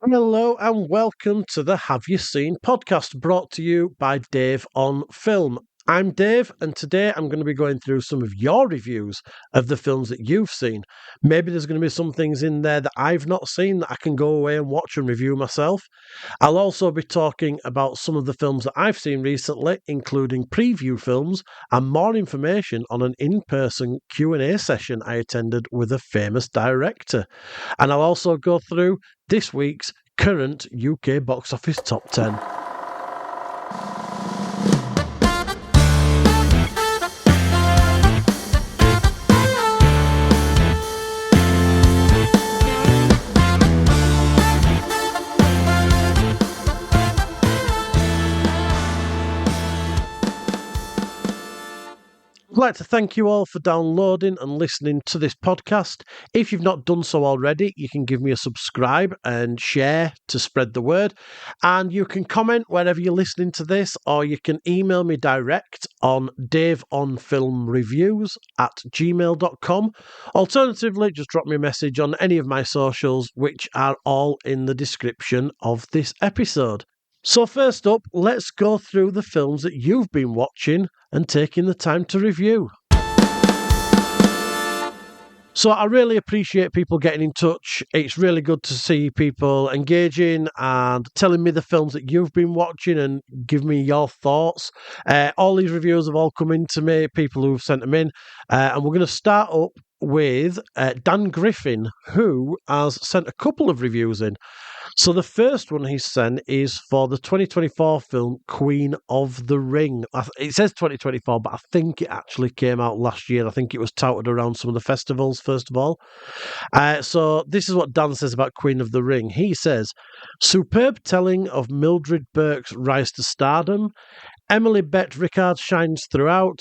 Hello and welcome to the Have You Seen podcast brought to you by Dave on Film. I'm Dave, and today I'm going to be going through some of your reviews of the films that you've seen. Maybe there's going to be some things in there that I've not seen that I can go away and watch and review myself. I'll also be talking about some of the films that I've seen recently, including preview films and more information on an in-person Q&A session I attended with a famous director. And I'll also go through this week's current UK box office top 10. I'd like to thank you all for downloading and listening to this podcast. If you've not done so already, you can give me a subscribe and share to spread the word. And you can comment wherever you're listening to this, or you can email me direct on daveonfilmreviews@gmail.com. Alternatively, just drop me a message on any of my socials, which are all in the description of this episode. So first up, let's go through the films that you've been watching and taking the time to review. So I really appreciate people getting in touch. It's really good to see people engaging and telling me the films that you've been watching and give me your thoughts. All these reviews have all come in to me, people who've sent them in. And we're going to start up with Dan Griffin, who has sent a couple of reviews in. So the first one he sent is for the 2024 film Queen of the Ring. It says 2024, but I think it actually came out last year. I think it was touted around some of the festivals, first of all. So this is what Dan says about Queen of the Ring. He says, superb telling of Mildred Burke's rise to stardom. Emily Bett Ricard shines throughout.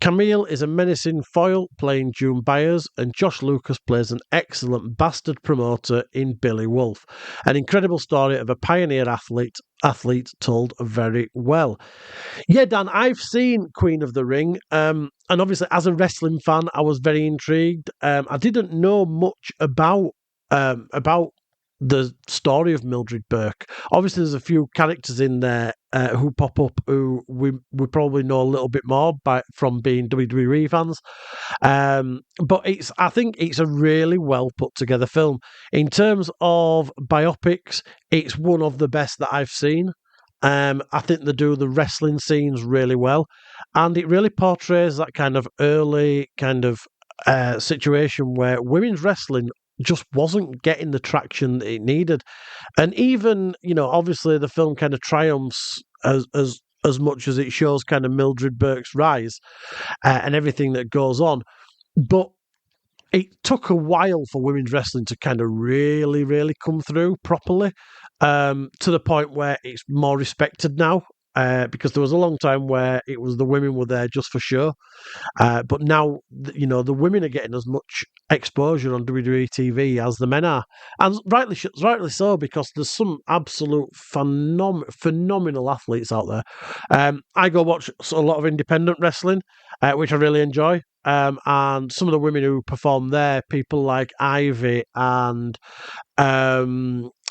Camille is a menacing foil playing June Byers, and Josh Lucas plays an excellent bastard promoter in Billy Wolfe. An incredible story of a pioneer athlete told very well. Yeah, Dan, I've seen Queen of the Ring, and obviously as a wrestling fan, I was very intrigued. I didn't know much about the story of Mildred Burke. Obviously, there's a few characters in there who pop up who we probably know a little bit more from being WWE fans. But I think it's a really well put together film. In terms of biopics, it's one of the best that I've seen. I think they do the wrestling scenes really well, and it really portrays that kind of early kind of situation where women's wrestling just wasn't getting the traction that it needed. And even, obviously the film kind of triumphs as much as it shows kind of Mildred Burke's rise and everything that goes on. But it took a while for women's wrestling to kind of really, really come through properly, to the point where it's more respected now. Because there was a long time where it was the women were there just for show. But now, the women are getting as much exposure on WWE TV as the men are. And rightly so, because there's some absolute phenomenal athletes out there. I go watch a lot of independent wrestling, which I really enjoy. And some of the women who perform there, people like Ivy and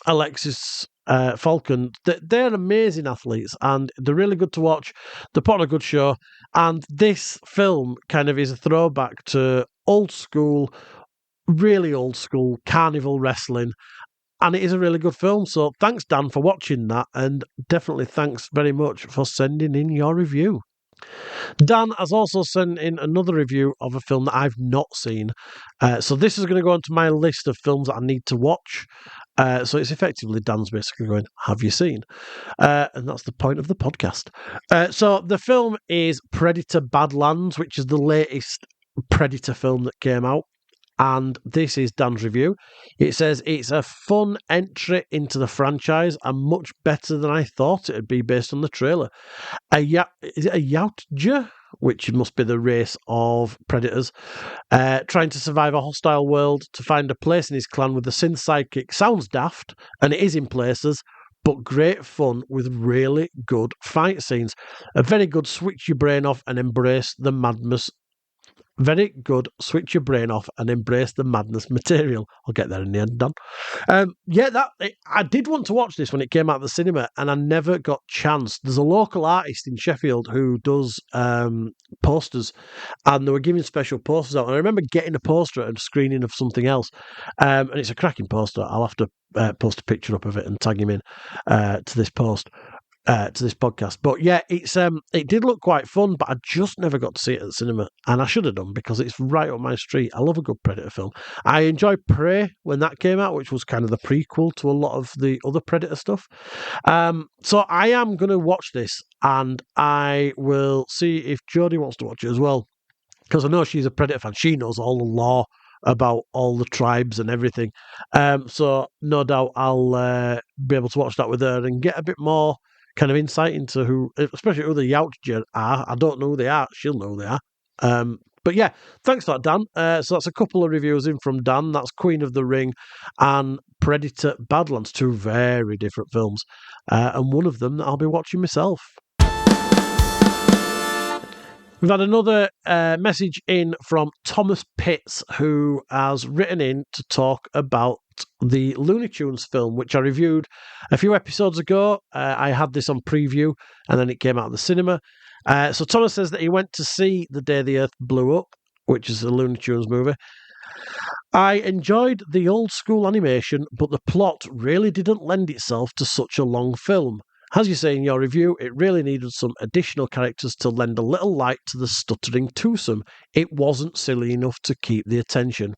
Alexis Falcon, they're amazing athletes and they're really good to watch. They put on a good show, and this film kind of is a throwback to really old school carnival wrestling, and it is a really good film. So thanks, Dan, for watching that, and definitely thanks very much for sending in your review. Dan has also sent in another review of a film that I've not seen. So this is going to go onto my list of films that I need to watch. So it's effectively Dan's basically going, have you seen? And that's the point of the podcast. So the film is Predator Badlands, which is the latest Predator film that came out. And this is Dan's review. It says it's a fun entry into the franchise and much better than I thought it would be based on the trailer. Is it a Yautja? Which must be the race of predators, trying to survive a hostile world to find a place in his clan with a synth sidekick. Sounds daft, and it is in places, but great fun with really good fight scenes. A very good switch your brain off and embrace the madness Very good. Switch your brain off and embrace the madness material. I'll get there in the end, Dan. I did want to watch this when it came out of the cinema, and I never got chance. There's a local artist in Sheffield who does posters, and they were giving special posters out. And I remember getting a poster at a screening of something else, and it's a cracking poster. I'll have to post a picture up of it and tag him in to this post. To this podcast, but yeah, it did look quite fun, but I just never got to see it at the cinema, and I should have done because it's right up my street. I love a good Predator film. I enjoyed Prey when that came out, which was kind of the prequel to a lot of the other Predator stuff. So I am going to watch this, and I will see if Jodie wants to watch it as well, because I know she's a Predator fan. She knows all the lore about all the tribes and everything. So no doubt I'll be able to watch that with her and get a bit more kind of insight into who, especially who the Yautja are. I don't know who they are. She'll know who they are. But yeah, thanks for that, Dan. So that's a couple of reviews in from Dan. That's Queen of the Ring and Predator Badlands, two very different films. And one of them that I'll be watching myself. We've had another message in from Thomas Pitts, who has written in to talk about the Looney Tunes film, which I reviewed a few episodes ago. I had this on preview, and then it came out of the cinema. So Thomas says that he went to see The Day the Earth Blew Up, which is a Looney Tunes movie. I enjoyed the old school animation, but the plot really didn't lend itself to such a long film. As you say in your review, it really needed some additional characters to lend a little light to the stuttering twosome. It wasn't silly enough to keep the attention.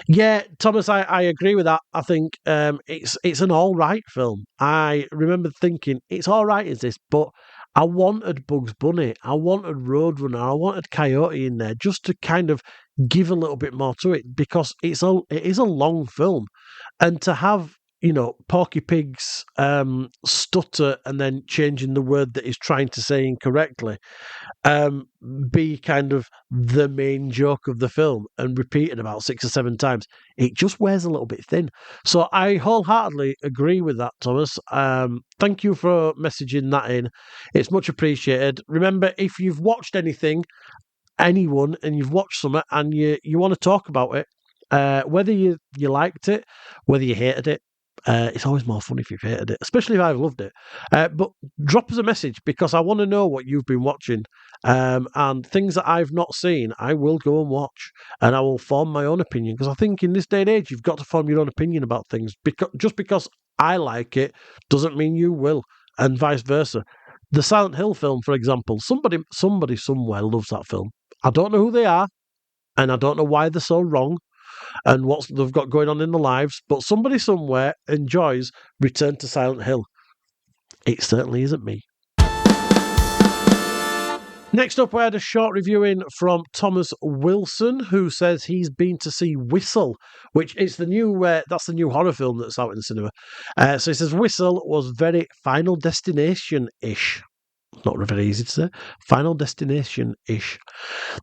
Yeah, Thomas, I agree with that. I think it's an all right film. I remember thinking, it's all right, is this? But I wanted Bugs Bunny, I wanted Roadrunner, I wanted Coyote in there, just to kind of give a little bit more to it, because it is a long film. And to have, Porky Pig's stutter and then changing the word that he's trying to say incorrectly, be kind of the main joke of the film and repeated about 6 or 7 times, it just wears a little bit thin. So I wholeheartedly agree with that, Thomas. Thank you for messaging that in. It's much appreciated. Remember, if you've watched anyone, and you've watched something and you want to talk about it, whether you liked it, whether you hated it, it's always more fun if you've hated it, especially if I've loved it. But drop us a message, because I want to know what you've been watching, and things that I've not seen, I will go and watch, and I will form my own opinion, because I think in this day and age, you've got to form your own opinion about things. Just because I like it doesn't mean you will, and vice versa. The Silent Hill film, for example, somebody somewhere loves that film. I don't know who they are, and I don't know why they're so wrong, and what they've got going on in their lives, but somebody somewhere enjoys Return to Silent Hill. It certainly isn't me. Next up, we had a short review in from Thomas Wilson, who says he's been to see Whistle, which is the new horror film that's out in the cinema. So he says Whistle was very Final Destination-ish. Not very easy to say. Final Destination-ish.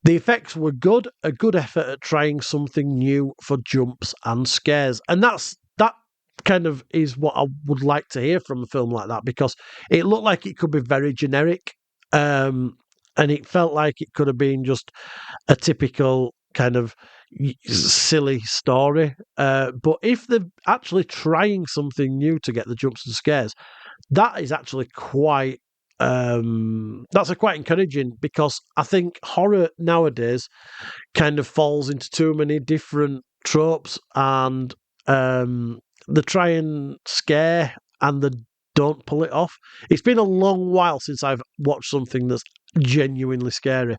The effects were good, a good effort at trying something new for jumps and scares. And that kind of is what I would like to hear from a film like that, because it looked like it could be very generic. And it felt like it could have been just a typical kind of silly story. But if they're actually trying something new to get the jumps and scares, that is actually quite encouraging, because I think horror nowadays kind of falls into too many different tropes, and they try and scare and they don't pull it off. It's been a long while since I've watched something that's genuinely scary.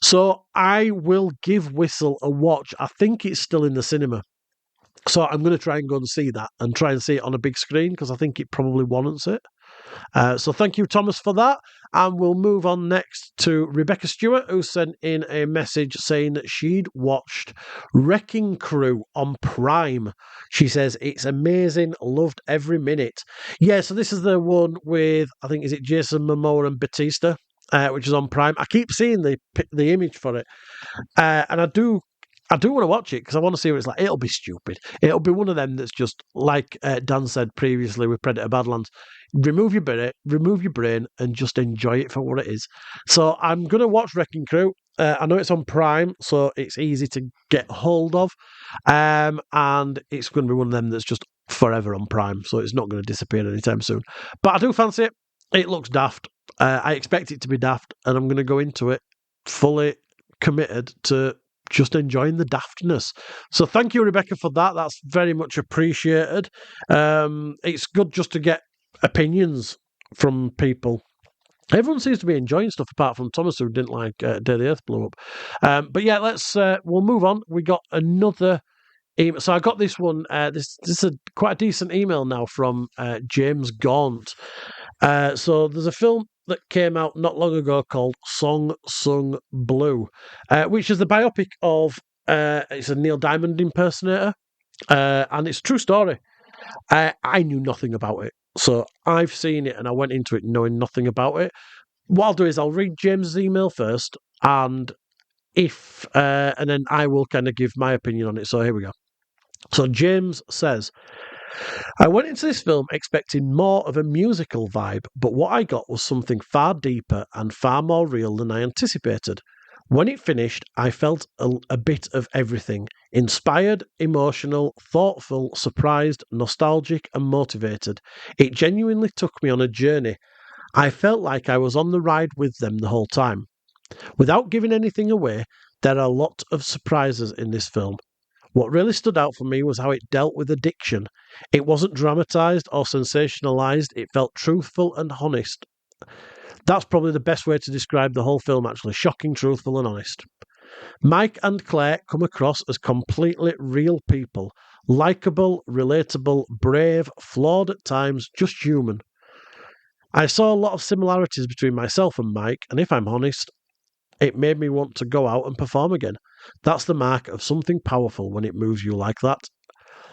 So I will give Whistle a watch. I think it's still in the cinema. So I'm going to try and go and see that, and try and see it on a big screen, because I think it probably warrants it. So thank you, Thomas, for that. And we'll move on next to Rebecca Stewart, who sent in a message saying that she'd watched Wrecking Crew on Prime. She says, it's amazing, loved every minute. Yeah, so this is the one with, I think, is it Jason Momoa and Batista, which is on Prime. I keep seeing the image for it. And I do want to watch it, because I want to see what it's like. It'll be stupid. It'll be one of them that's just, like Dan said previously with Predator Badlands, remove your brain, and just enjoy it for what it is. So I'm going to watch Wrecking Crew. I know it's on Prime, so it's easy to get hold of. And it's going to be one of them that's just forever on Prime, so it's not going to disappear anytime soon. But I do fancy it. It looks daft. I expect it to be daft, and I'm going to go into it fully committed to just enjoying the daftness. So thank you, Rebecca, for that. That's very much appreciated. It's good just to get opinions from people. Everyone seems to be enjoying stuff apart from Thomas, who didn't like Day the Earth Blew Up. But yeah, we'll move on. We got another email. So I got this one. This is quite a decent email now from James Gaunt. So there's a film that came out not long ago called Song Sung Blue, which is the biopic of it's a Neil Diamond impersonator, and it's a true story. I knew nothing about it, so I've seen it and I went into it knowing nothing about it. What I'll do is I'll read James's email first, and and then I will kind of give my opinion on it. So here we go. So James says, I went into this film expecting more of a musical vibe, but what I got was something far deeper and far more real than I anticipated. When it finished, I felt a bit of everything: inspired, emotional, thoughtful, surprised, nostalgic, and motivated. It genuinely took me on a journey. I felt like I was on the ride with them the whole time. Without giving anything away, there are a lot of surprises in this film. What really stood out for me was how it dealt with addiction. It wasn't dramatised or sensationalised, it felt truthful and honest. That's probably the best way to describe the whole film, actually. Shocking, truthful, and honest. Mike and Claire come across as completely real people. Likeable, relatable, brave, flawed at times, just human. I saw a lot of similarities between myself and Mike, and if I'm honest, it made me want to go out and perform again. That's the mark of something powerful when it moves you like that.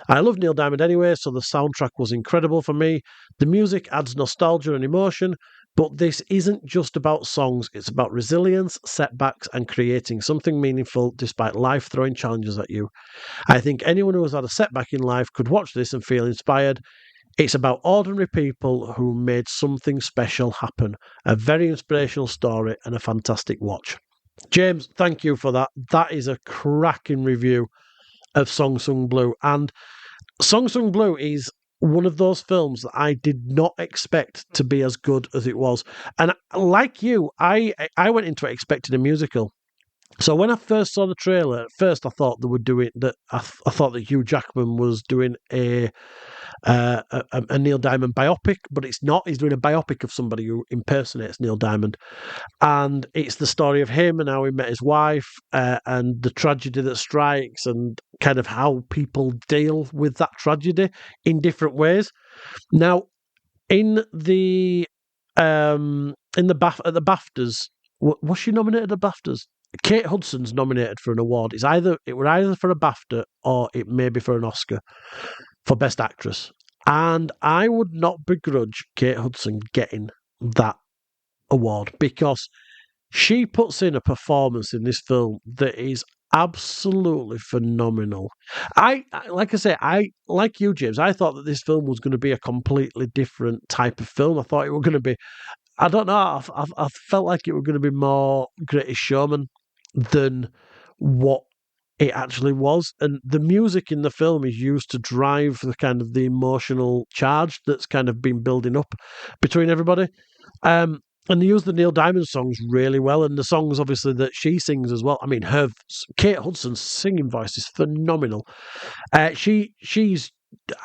I love Neil Diamond anyway, so the soundtrack was incredible for me. The music adds nostalgia and emotion, but this isn't just about songs, it's about resilience, setbacks, and creating something meaningful despite life throwing challenges at you. I think anyone who has had a setback in life could watch this and feel inspired. It's about ordinary people who made something special happen. A very inspirational story and a fantastic watch. James, thank you for that. That is a cracking review of Song Sung Blue. And Song Sung Blue is one of those films that I did not expect to be as good as it was. And like you, I went into it expecting a musical. So when I first saw the trailer, at first I thought they were doing that. I thought that Hugh Jackman was doing a Neil Diamond biopic, but it's not. He's doing a biopic of somebody who impersonates Neil Diamond, and it's the story of him and how he met his wife, and the tragedy that strikes, and kind of how people deal with that tragedy in different ways. Now, in the at the BAFTAs, was she nominated at the BAFTAs? Kate Hudson's nominated for an award. It were either for a BAFTA or it may be for an Oscar for Best Actress. And I would not begrudge Kate Hudson getting that award because she puts in a performance in this film that is absolutely phenomenal. Like I say, I like you, James. I thought that this film was going to be a completely different type of film. I thought it was going to be, I don't know, I felt like it was going to be more Greatest Showman than what it actually was. And the music in the film is used to drive the kind of the emotional charge that's kind of been building up between everybody. And they use the Neil Diamond songs really well, and the songs obviously that she sings as well. I mean, Kate Hudson's singing voice is phenomenal. She's,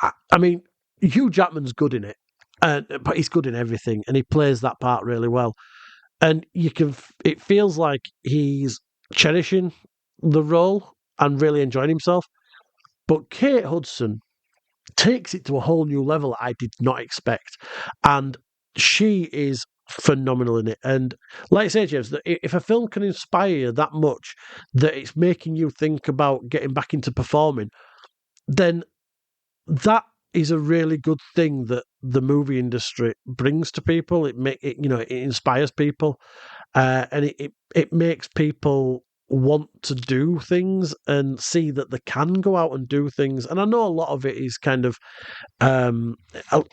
I mean, Hugh Jackman's good in it, but he's good in everything, and he plays that part really well. And it feels like he's cherishing the role and really enjoying himself. But Kate Hudson takes it to a whole new level I did not expect. And she is phenomenal in it. And like I say, James, that if a film can inspire you that much that it's making you think about getting back into performing, then that is a really good thing that the movie industry brings to people. It inspires people, and it makes people want to do things and see that they can go out and do things. And I know a lot of it is kind of a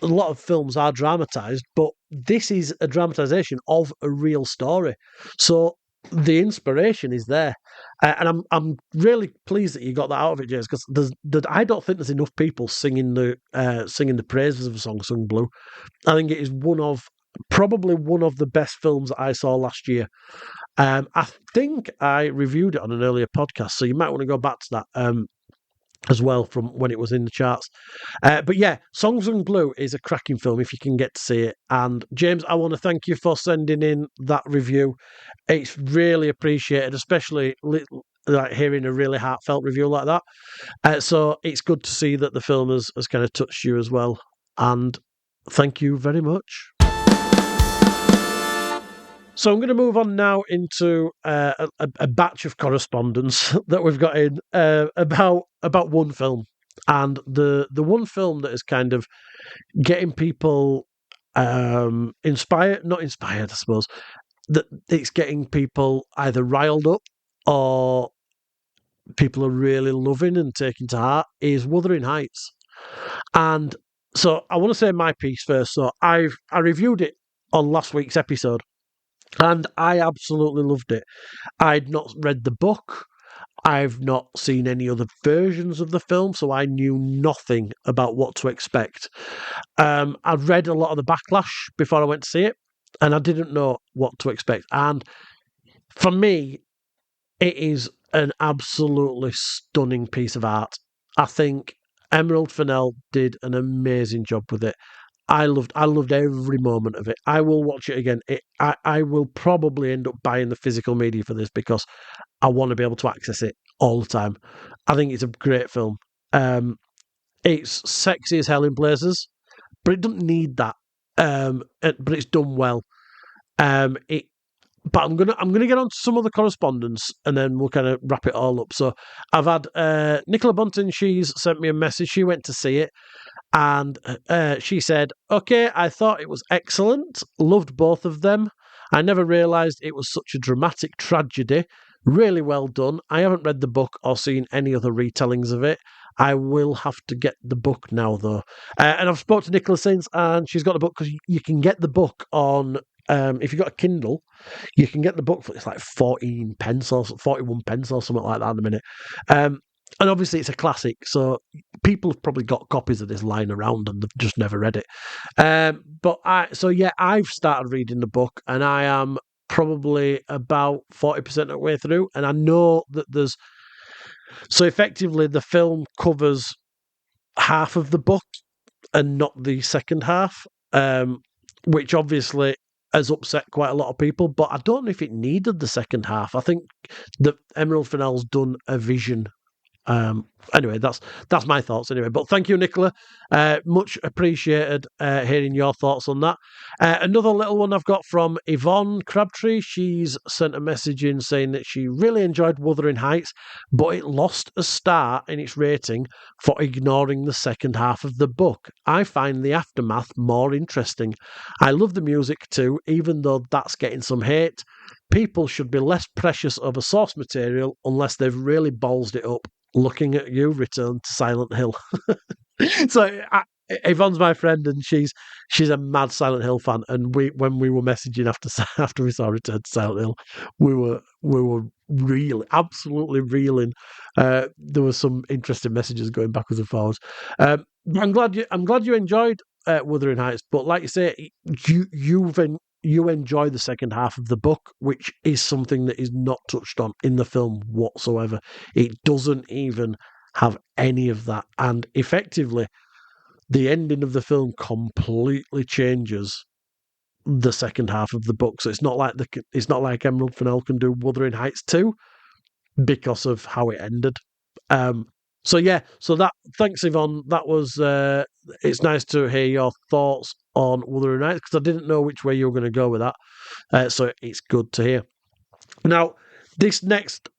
lot of films are dramatized, but this is a dramatization of a real story. So the inspiration is there, and I'm really pleased that you got that out of it, James. Because I don't think there's enough people singing the praises of Song Sung Blue. I think it is probably one of the best films that I saw last year. I think I reviewed it on an earlier podcast, so you might want to go back to that. As well from when it was in the charts. But yeah, Songs in Blue is a cracking film if you can get to see it. And James, I want to thank you for sending in that review. It's really appreciated, especially like hearing a really heartfelt review like that. So it's good to see that the film has kind of touched you as well. And thank you very much. So I'm going to move on now into a batch of correspondence that we've got in about one film, and the one film that is kind of getting people inspired, not inspired, I suppose, that it's getting people either riled up or people are really loving and taking to heart is Wuthering Heights. And so I want to say my piece first. So I reviewed it on last week's episode. And I absolutely loved it. I'd not read the book. I've not seen any other versions of the film, so I knew nothing about what to expect. I'd read a lot of the backlash before I went to see it, and I didn't know what to expect. And for me, it is an absolutely stunning piece of art. I think Emerald Fennell did an amazing job with it. I loved every moment of it. I will watch it again. I will probably end up buying the physical media for this because I want to be able to access it all the time. I think it's a great film. It's sexy as hell in places, but it doesn't need that. But it's done well. It. But I'm gonna get on to some of the correspondence and then we'll kind of wrap it all up. So I've had Nicola Bunton. She's sent me a message. She went to see it. And she said, "Okay, I thought it was excellent. Loved both of them. I never realised it was such a dramatic tragedy. Really well done. I haven't read the book or seen any other retellings of it. I will have to get the book now, though." And I've spoken to Nicola since, and she's got the book because you can get the book on. If you've got a Kindle, you can get the book for it's like 14 pence or 41 pence or something like that in a minute. And obviously it's a classic, so people have probably got copies of this lying around and they've just never read it. I've started reading the book and I am probably about 40% of the way through, and I know that so effectively the film covers half of the book and not the second half, which obviously has upset quite a lot of people, but I don't know if it needed the second half. I think that Emerald Fennell's done a vision. Anyway, that's my thoughts anyway. But thank you, Nicola. Much appreciated hearing your thoughts on that. Another little one I've got from Yvonne Crabtree. She's sent a message in saying that she really enjoyed Wuthering Heights, but it lost a star in its rating for ignoring the second half of the book. I find the aftermath more interesting. I love the music too, even though that's getting some hate. People should be less precious over source material unless they've really ballsed it up. Looking at you, Return to Silent Hill. Yvonne's my friend, and she's a mad Silent Hill fan. And when we were messaging after we saw Return to Silent Hill, we were reeling, absolutely reeling. There were some interesting messages going backwards and forwards. I'm glad you enjoyed Wuthering Heights, but like you say, you enjoy the second half of the book, which is something that is not touched on in the film whatsoever. It doesn't even have any of that, and effectively, the ending of the film completely changes the second half of the book. So it's not like Emerald Fennell can do Wuthering Heights 2 because of how it ended. Thanks, Yvonne. That was it's nice to hear your thoughts on Wuthering Heights because I didn't know which way you were going to go with that. So it's good to hear. Now, this next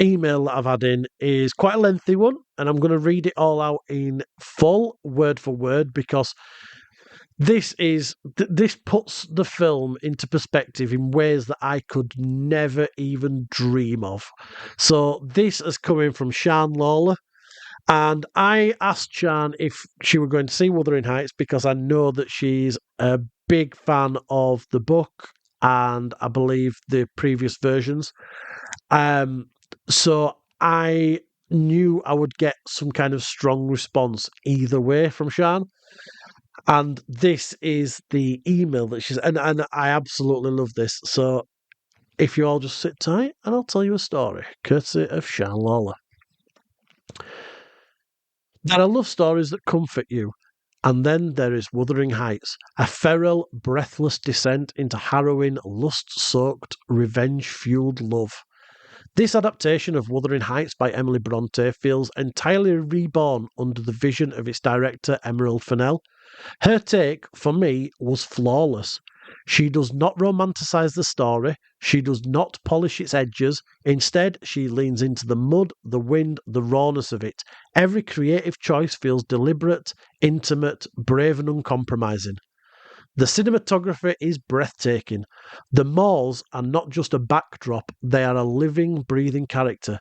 email that I've had in is quite a lengthy one, and I'm going to read it all out in full, word for word, because this puts the film into perspective in ways that I could never even dream of. So this is coming from Sian Lawler. And I asked Sian if she were going to see Wuthering Heights because I know that she's a big fan of the book and I believe the previous versions. So I knew I would get some kind of strong response either way from Sian. And this is the email that she's, and I absolutely love this. So if you all just sit tight, and I'll tell you a story, courtesy of Sian Lawler. There are love stories that comfort you, and then there is Wuthering Heights, a feral, breathless descent into harrowing, lust-soaked, revenge-fueled love. This adaptation of Wuthering Heights by Emily Bronte feels entirely reborn under the vision of its director Emerald Fennell. Her take, for me, was flawless. She does not romanticize the story, she does not polish its edges, instead she leans into the mud, the wind, the rawness of it. Every creative choice feels deliberate, intimate, brave and uncompromising. The cinematography is breathtaking. The moors are not just a backdrop, they are a living, breathing character.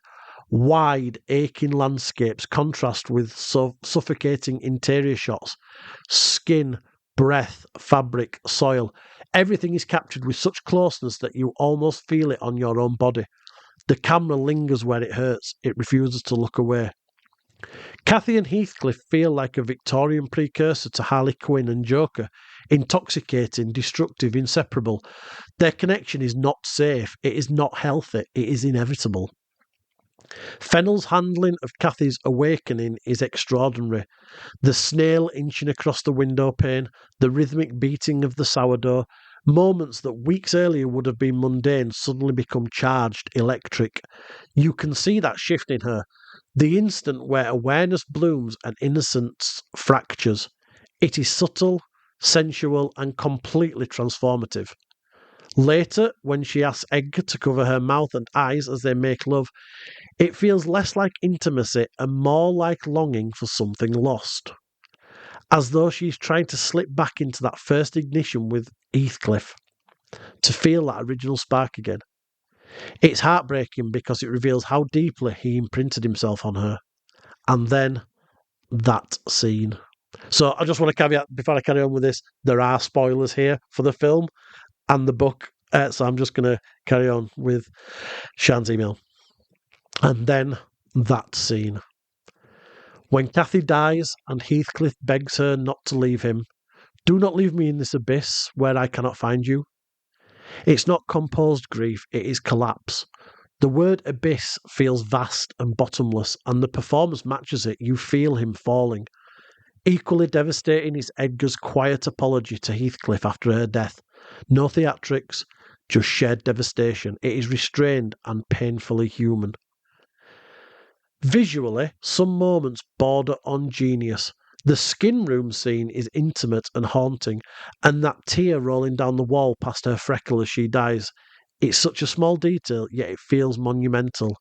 Wide, aching landscapes contrast with suffocating interior shots. Skin, breath, fabric, soil. Everything is captured with such closeness that you almost feel it on your own body. The camera lingers where it hurts, it refuses to look away. Cathy and Heathcliff feel like a Victorian precursor to Harley Quinn and Joker. Intoxicating, destructive, inseparable. Their connection is not safe, it is not healthy, it is inevitable. Fennell's handling of Cathy's awakening is extraordinary. The snail inching across the window pane, the rhythmic beating of the sourdough, moments that weeks earlier would have been mundane suddenly become charged, electric. You can see that shift in her. The instant where awareness blooms and innocence fractures. It is subtle, sensual, and completely transformative. Later, when she asks Edgar to cover her mouth and eyes as they make love, it feels less like intimacy and more like longing for something lost. As though she's trying to slip back into that first ignition with Heathcliff, to feel that original spark again. It's heartbreaking because it reveals how deeply he imprinted himself on her. And then that scene. So I just want to caveat, before I carry on with this, there are spoilers here for the film and the book. So I'm just going to carry on with Sian's email. And then that scene. When Cathy dies and Heathcliff begs her not to leave him, do not leave me in this abyss where I cannot find you. It's not composed grief, it is collapse. The word abyss feels vast and bottomless, and the performance matches it. You feel him falling. Equally devastating is Edgar's quiet apology to Heathcliff after her death. No theatrics, just shared devastation. It is restrained and painfully human. Visually, some moments border on genius. The skin room scene is intimate and haunting, and that tear rolling down the wall past her freckle as she dies. It's such a small detail, yet it feels monumental.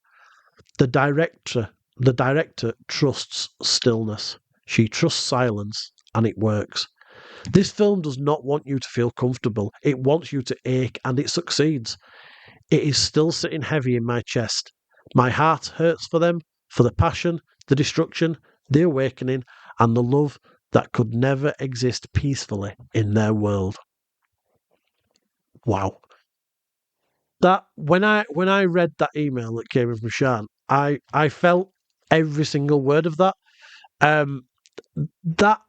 The director trusts stillness. She trusts silence, and it works. This film does not want you to feel comfortable. It wants you to ache, and it succeeds. It is still sitting heavy in my chest. My heart hurts for them, for the passion, the destruction, the awakening, and the love that could never exist peacefully in their world. Wow. That when I read that email that came in from Sian, I felt every single word of that. That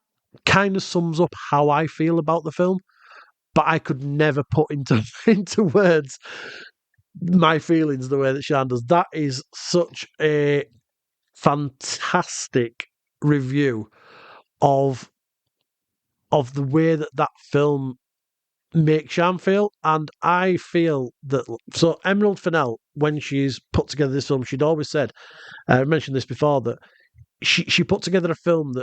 kind of sums up how I feel about the film, but I could never put into into words my feelings the way that Sian does. That is such a fantastic review of the way that film makes Sian feel, and I feel that. So Emerald Fennell, when she's put together this film, she'd always said, I mentioned this before, that she put together a film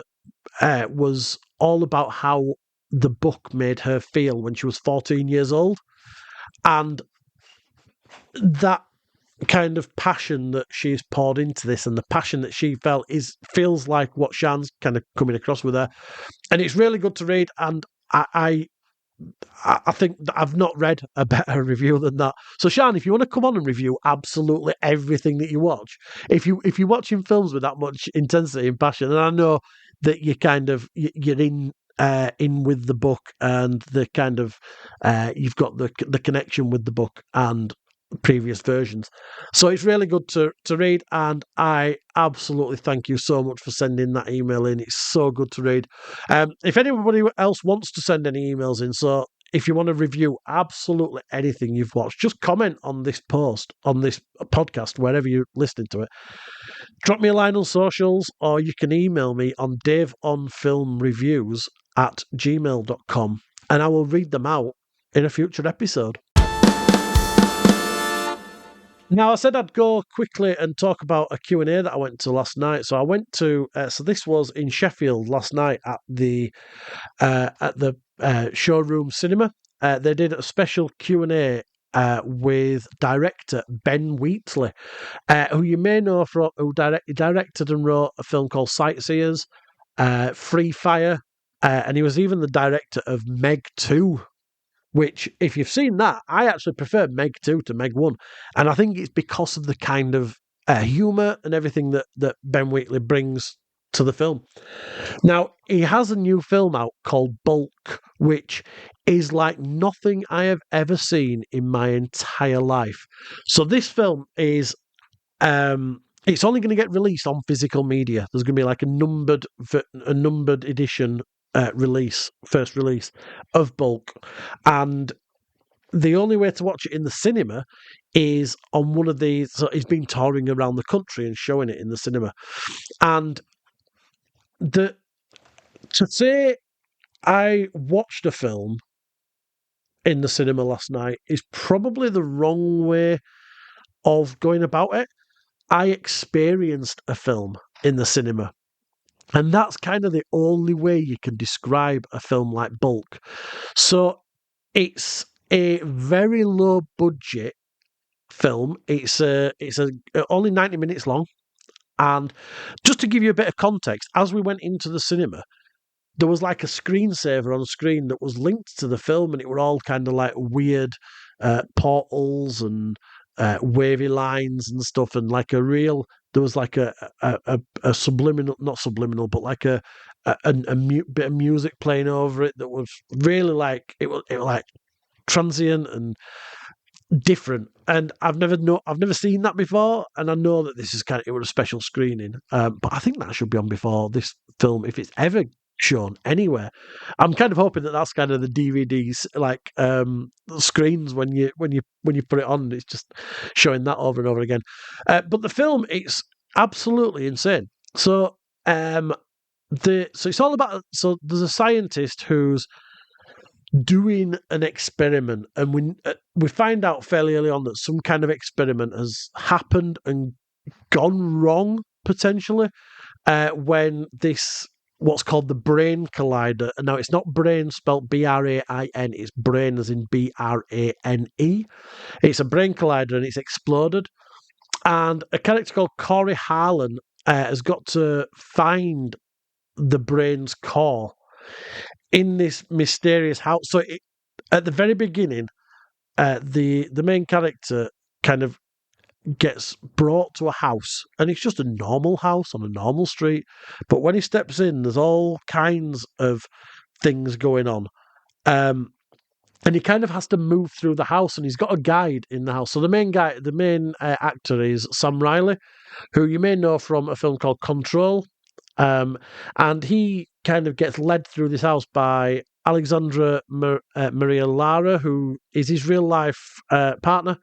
that was all about how the book made her feel when she was 14 years old, and that kind of passion that she's poured into this and the passion that she felt feels like what Sian's kind of coming across with her, and it's really good to read. And I think that I've not read a better review than that. So Sian, if you want to come on and review absolutely everything that you watch, if you're watching films with that much intensity and passion, and I know that you're in in with the book, and the kind of you've got the connection with the book and previous versions. So it's really good to read, and I absolutely thank you so much for sending that email in. It's so good to read. If anybody else wants to send any emails in, so if you want to review absolutely anything you've watched, just comment on this post, on this podcast, wherever you're listening to it. Drop me a line on socials, or you can email me on daveonfilmreviews@gmail.com, and I will read them out in a future episode. Now, I said I'd go quickly and talk about a Q&A that I went to last night. So I went to, so this was in Sheffield last night at the showroom cinema. They did a special Q&A with director Ben Wheatley, who you may know from, who directed and wrote a film called Sightseers, Free Fire, and he was even the director of Meg 2. Which, if you've seen that, I actually prefer Meg 2 to Meg 1. And I think it's because of the kind of humour and everything that Ben Wheatley brings to the film. Now, he has a new film out called Bulk, which is like nothing I have ever seen in my entire life. So this film is... it's only going to get released on physical media. There's going to be like a numbered edition first release of Bulk, and the only way to watch it in the cinema is on one of these. So he's been touring around the country and showing it in the cinema, and to say I watched a film in the cinema last night is probably the wrong way of going about it. I experienced a film in the cinema. And that's kind of the only way you can describe a film like Bulk. So it's a very low budget film. It's only 90 minutes long. And just to give you a bit of context, as we went into the cinema, there was like a screensaver on the screen that was linked to the film, and it were all kind of like weird portals and wavy lines and stuff, and like there was like a subliminal, not subliminal, but like a bit of music playing over it that was really like it was like transient and different. And I've never seen that before, and I know that this is it was a special screening, but I think that should be on before this film, if it's ever shown anywhere. I'm kind of hoping that that's kind of the DVDs like screens when you put it on, it's just showing that over and over again. But the film, it's absolutely insane. So it's all about, so there's a scientist who's doing an experiment, and we find out fairly early on that some kind of experiment has happened and gone wrong potentially when this what's called the brain collider. And now it's not brain spelt BRAIN, it's brain as in BRANE. It's a brain collider, and it's exploded. And a character called Corey Harlan has got to find the brain's core in this mysterious house. So at the very beginning, the main character kind of gets brought to a house, and it's just a normal house on a normal street. But when he steps in, there's all kinds of things going on. And he kind of has to move through the house, and he's got a guide in the house. So the main actor is Sam Riley, who you may know from a film called Control. And he kind of gets led through this house by Alexandra Maria Lara, who is his real life partner.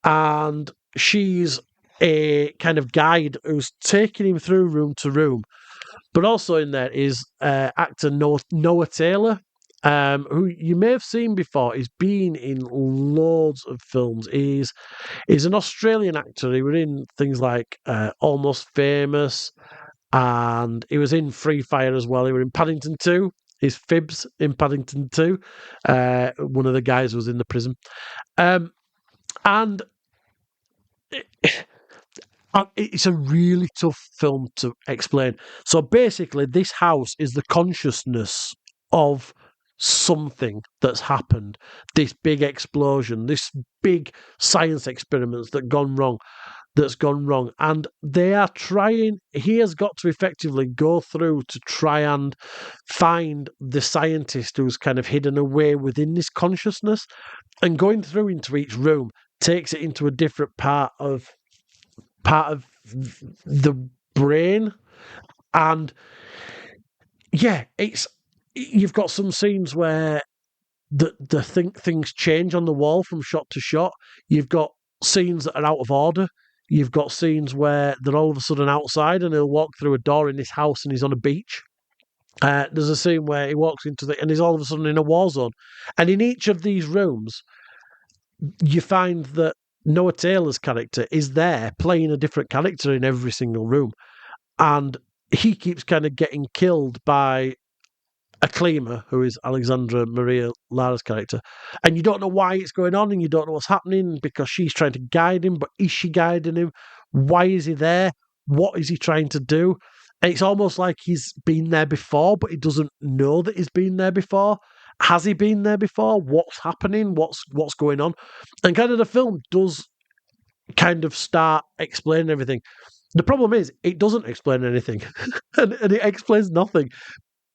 And she's a kind of guide who's taking him through room to room. But also in there is actor Noah Taylor, who you may have seen before. He's been in loads of films. He's an Australian actor. He was in things like Almost Famous, and he was in Free Fire as well. He was in Paddington 2. He's Phibbs in Paddington 2. One of the guys was in the prison. And it's a really tough film to explain. So basically, this house is the consciousness of something that's happened. This big explosion, this big science experiments that gone wrong. that's gone wrong, and they are trying. He has got to effectively go through to try and find the scientist who's kind of hidden away within this consciousness, and going through into each room takes it into a different part of the brain. And yeah, it's you've got some scenes where things change on the wall from shot to shot. You've got scenes that are out of order. You've got scenes where they're all of a sudden outside and he'll walk through a door in this house and he's on a beach. There's a scene where he walks into and he's all of a sudden in a war zone. And in each of these rooms, you find that Noah Taylor's character is there playing a different character in every single room. And he keeps kind of getting killed by Akhlima, who is Alexandra Maria Lara's character, and you don't know why it's going on, and you don't know what's happening because she's trying to guide him, but is she guiding him? Why is he there? What is he trying to do? And it's almost like he's been there before, but he doesn't know that he's been there before. Has he been there before? What's happening? What's going on? And kind of the film does kind of start explaining everything. The problem is it doesn't explain anything, and it explains nothing.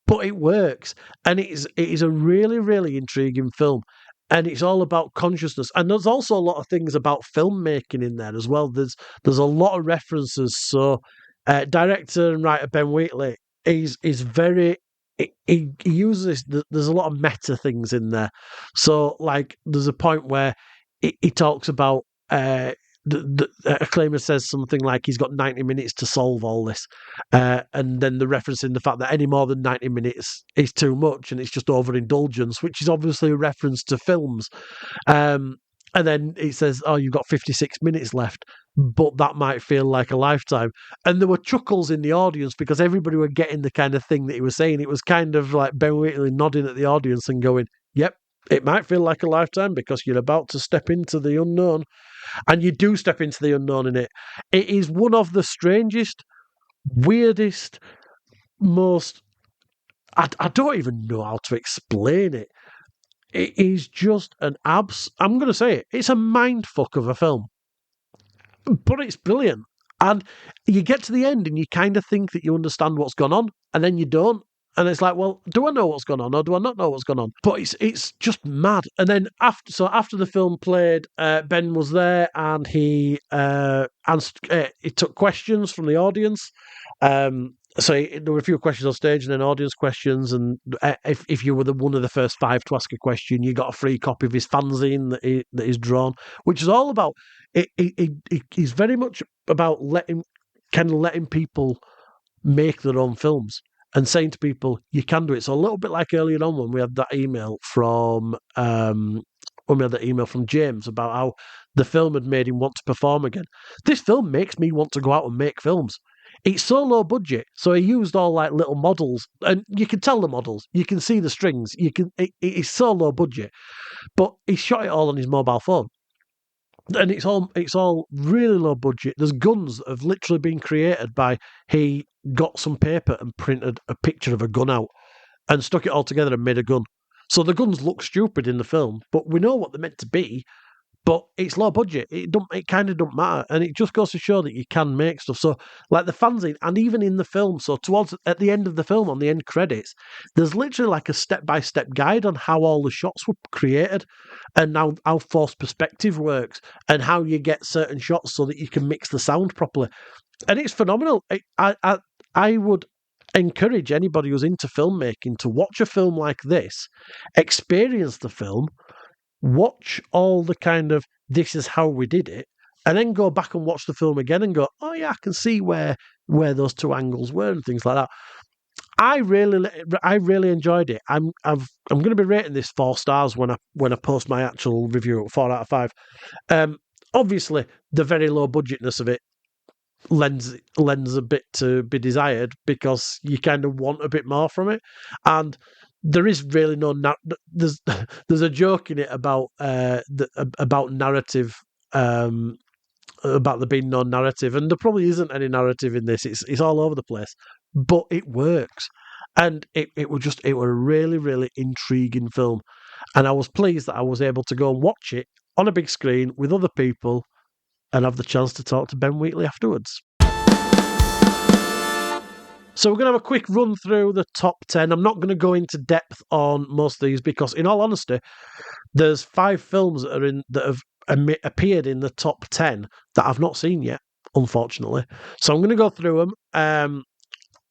But it works, and it is a really, really intriguing film, and it's all about consciousness. And there's also a lot of things about filmmaking in there as well. There's a lot of references. So, director and writer Ben Wheatley is very he uses there's a lot of meta things in there. So, like, there's a point where he talks about. Acclaimer says something like he's got 90 minutes to solve all this, and then the reference in the fact that any more than 90 minutes is too much and it's just overindulgence, which is obviously a reference to films. And then he says, "Oh, you've got 56 minutes left, but that might feel like a lifetime." And there were chuckles in the audience because everybody were getting the kind of thing that he was saying. It was kind of like Ben Wheatley nodding at the audience and going, "Yep, it might feel like a lifetime because you're about to step into the unknown." And you do step into the unknown in it. It is one of the strangest, weirdest, most. I don't even know how to explain it. It is just an I'm going to say it. It's a mindfuck of a film, but it's brilliant. And you get to the end and you kind of think that you understand what's gone on, and then you don't. And it's like, well, do I know what's gone on or do I not know what's gone on? But it's just mad. And then after the film played, Ben was there and he he took questions from the audience. There were a few questions on stage and then audience questions. And if you were one of the first 5 to ask a question, you got a free copy of his fanzine that he's drawn, which is all about. He's very much about letting people make their own films. And saying to people, you can do it. So a little bit like earlier on when we had that email from James about how the film had made him want to perform again. This film makes me want to go out and make films. It's so low budget, so he used all like little models, and you can tell the models, you can see the strings, it's so low budget, but he shot it all on his mobile phone. And it's all really low budget. There's guns that have literally been created by he got some paper and printed a picture of a gun out and stuck it all together and made a gun. So the guns look stupid in the film, but we know what they're meant to be. But it's low budget. It kind of don't matter, and it just goes to show that you can make stuff. So, like the fanzine, and even in the film. So, at the end of the film, on the end credits, there's literally like a step-by-step guide on how all the shots were created, and how forced perspective works, and how you get certain shots so that you can mix the sound properly. And it's phenomenal. I would encourage anybody who's into filmmaking to watch a film like this, experience the film. Watch all the kind of this is how we did it, and then go back and watch the film again and go, oh yeah, I can see where those 2 angles were and things like that. I really enjoyed it. I'm going to be rating this 4 stars when I post my actual review, 4 out of 5. Obviously, the very low budgetness of it lends a bit to be desired because you kind of want a bit more from it, and there is really no there's a joke in it about about narrative, about there being no narrative, and there probably isn't any narrative in this. It's all over the place, but it works, and it was a really, really intriguing film, and I was pleased that I was able to go and watch it on a big screen with other people and have the chance to talk to Ben Wheatley afterwards. So we're going to have a quick run through the top 10. I'm not going to go into depth on most of these because, in all honesty, there's 5 films that have appeared in the top 10 that I've not seen yet, unfortunately. So I'm going to go through them.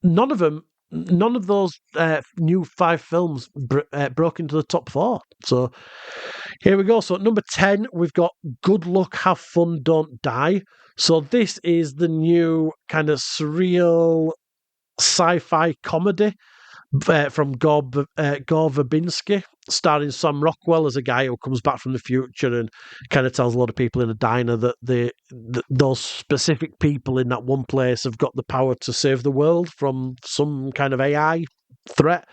None of those new 5 films broke into the top 4. So here we go. So at number 10, we've got Good Luck, Have Fun, Don't Die. So this is the new kind of surreal sci-fi comedy from Gore Verbinski, starring Sam Rockwell as a guy who comes back from the future and kind of tells a lot of people in a diner that those specific people in that one place have got the power to save the world from some kind of AI threat.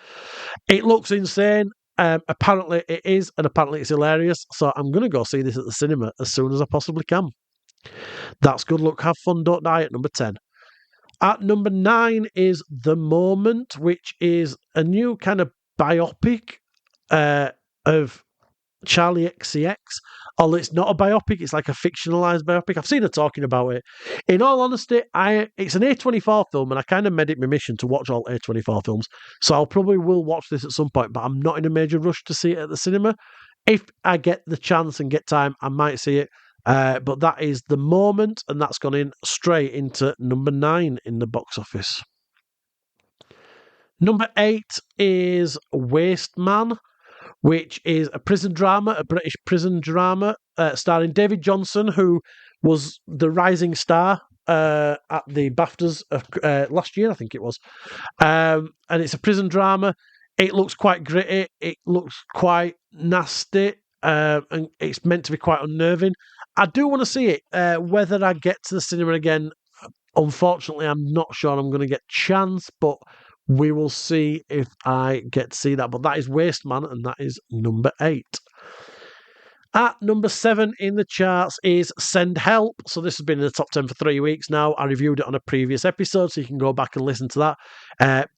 It looks insane. Apparently it is, and apparently it's hilarious. So I'm going to go see this at the cinema as soon as I possibly can. That's Good Luck, Have Fun, Don't Die at number 10. At number 9 is The Moment, which is a new kind of biopic of Charlie XCX. Although it's not a biopic, it's like a fictionalized biopic. I've seen her talking about it. In all honesty, it's an A24 film, and I kind of made it my mission to watch all A24 films. So I probably will watch this at some point, but I'm not in a major rush to see it at the cinema. If I get the chance and get time, I might see it. But that is The Moment, and that's gone in straight into number 9 in the box office. Number 8 is Waste Man, which is a prison drama, a British prison drama, starring David Johnson, who was the rising star at the BAFTAs last year, I think it was. And it's a prison drama. It looks quite gritty. It looks quite nasty. And it's meant to be quite unnerving. I do want to see it. Whether I get to the cinema again, unfortunately, I'm not sure I'm going to get a chance, but we will see if I get to see that. But that is Waste Man, and that is number 8. At number 7 in the charts is Send Help. So this has been in the top 10 for 3 weeks now. I reviewed it on a previous episode, so you can go back and listen to that.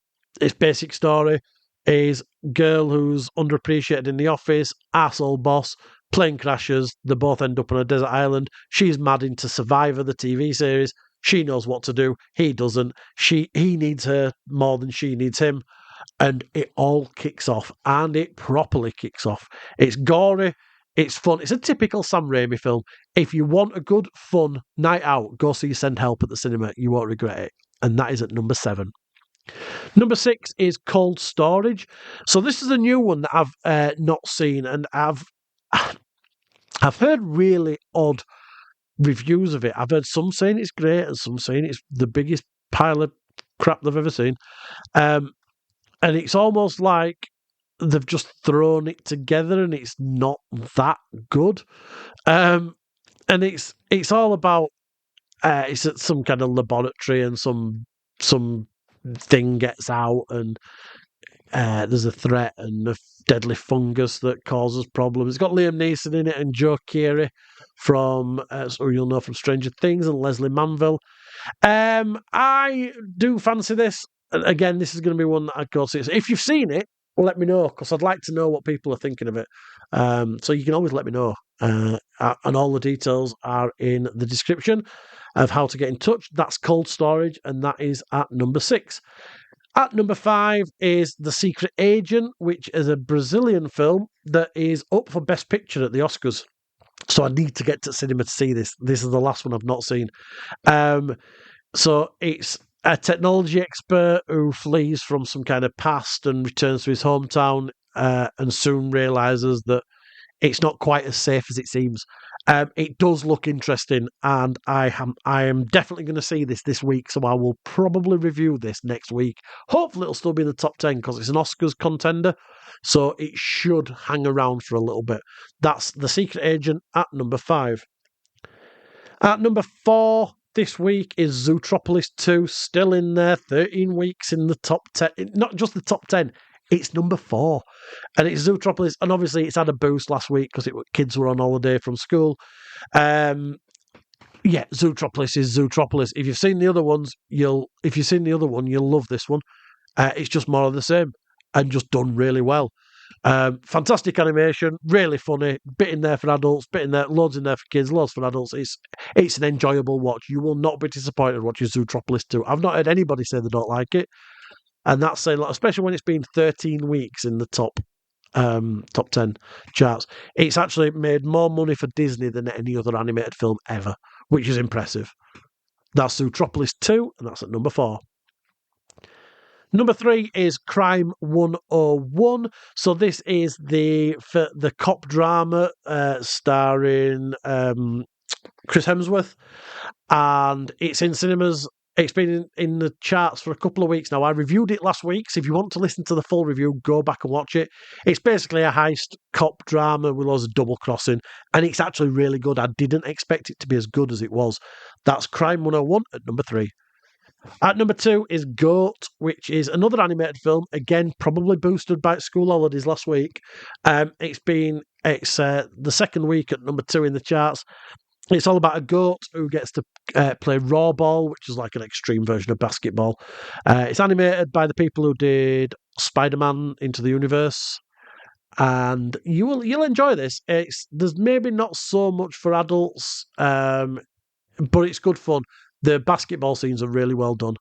Its basic story is girl who's underappreciated in the office, arsehole boss, plane crashes, they both end up on a desert island. She's mad into Survivor, the TV series. She knows what to do. He doesn't. He needs her more than she needs him. And it all kicks off, and it properly kicks off. It's gory. It's fun. It's a typical Sam Raimi film. If you want a good, fun night out, go see Send Help at the cinema. You won't regret it. And that is at number 7. Number 6 is Cold Storage. So this is a new one that I've not seen, and I've heard really odd reviews of it. I've heard some saying it's great and some saying it's the biggest pile of crap they've ever seen. And it's almost like they've just thrown it together and it's not that good. And it's all about it's at some kind of laboratory and some thing gets out and there's a threat and a deadly fungus that causes problems. It's got Liam Neeson in it and Joe Keery from so you'll know from Stranger Things, and Leslie Manville. I do fancy this. Again, this is going to be one that I'd go see. So if you've seen it, let me know, because I'd like to know what people are thinking of it. So you can always let me know. And all the details are in the description of how to get in touch. That's Cold Storage, and that is at number 6. At number 5 is The Secret Agent, which is a Brazilian film that is up for Best Picture at the Oscars. So I need to get to cinema to see this. This is the last one I've not seen. So it's a technology expert who flees from some kind of past and returns to his hometown and soon realises that it's not quite as safe as it seems. It does look interesting, and I am definitely going to see this week, so I will probably review this next week. Hopefully it'll still be in the top 10 because it's an Oscars contender, so it should hang around for a little bit. That's The Secret Agent at number 5. At number 4 this week is Zootropolis 2, still in there, 13 weeks in the top 10. Not just the top 10, it's number 4. And it's Zootropolis, and obviously it's had a boost last week because kids were on holiday from school. Zootropolis is Zootropolis. If you've seen the other ones, you'll love this one. It's just more of the same and just done really well. Fantastic animation, really funny, bit in there for adults, bit in there, loads in there for kids, loads for adults. It's an enjoyable watch. You will not be disappointed watching Zootropolis 2. I've not heard anybody say they don't like it, and that's saying a lot, especially when it's been 13 weeks in the top 10 charts. It's actually made more money for Disney than any other animated film ever, which is impressive. That's Zootropolis 2, and that's at number 4. Number 3 is Crime 101. So this is the cop drama starring Chris Hemsworth, and it's in cinemas. It's been in the charts for a couple of weeks now. I reviewed it last week, so if you want to listen to the full review, go back and watch it. It's basically a heist cop drama with loads of double crossing, and it's actually really good. I didn't expect it to be as good as it was. That's Crime 101 at number 3. At number 2 is Goat, which is another animated film, again, probably boosted by school holidays last week. It's the second week at number 2 in the charts. It's all about a goat who gets to play raw ball, which is like an extreme version of basketball. It's animated by the people who did Spider-Man Into the Universe, and you'll enjoy this. There's maybe not so much for adults, but it's good fun. The basketball scenes are really well done,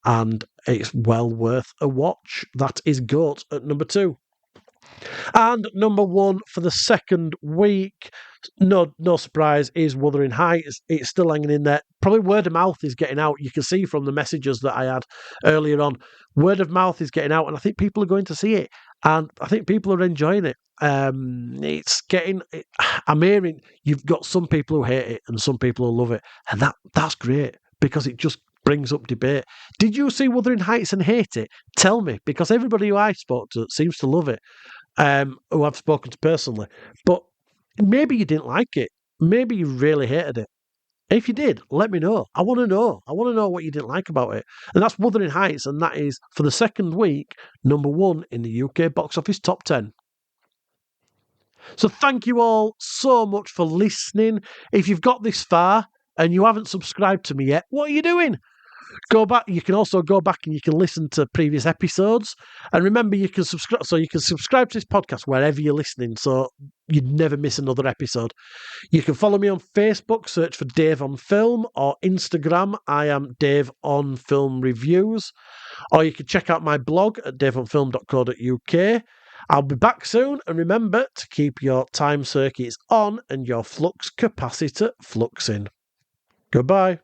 and it's well worth a watch. That is Goat at number 2. And number 1 for the second week, no surprise, is Wuthering Heights. It's still hanging in there. Probably word of mouth is getting out. You can see from the messages that I had earlier on. Word of mouth is getting out, and I think people are going to see it. And I think people are enjoying it. I'm hearing you've got some people who hate it and some people who love it. And that's great, because it just brings up debate. Did you see Wuthering Heights and hate it? Tell me, because everybody who I spoke to seems to love it, who I've spoken to personally. But maybe you didn't like it. Maybe you really hated it. If you did, let me know. I want to know. I want to know what you didn't like about it. And that's Wuthering Heights, and that is, for the second week, number 1 in the UK box office top 10. So thank you all so much for listening. If you've got this far and you haven't subscribed to me yet, what are you doing? Go back. You can also go back and you can listen to previous episodes. And remember, you can subscribe. So you can subscribe to this podcast wherever you're listening, so you'd never miss another episode. You can follow me on Facebook, search for Dave on Film, or Instagram, I am Dave on Film Reviews. Or you can check out my blog at daveonfilm.co.uk. I'll be back soon, and remember to keep your time circuits on and your flux capacitor fluxing. Goodbye.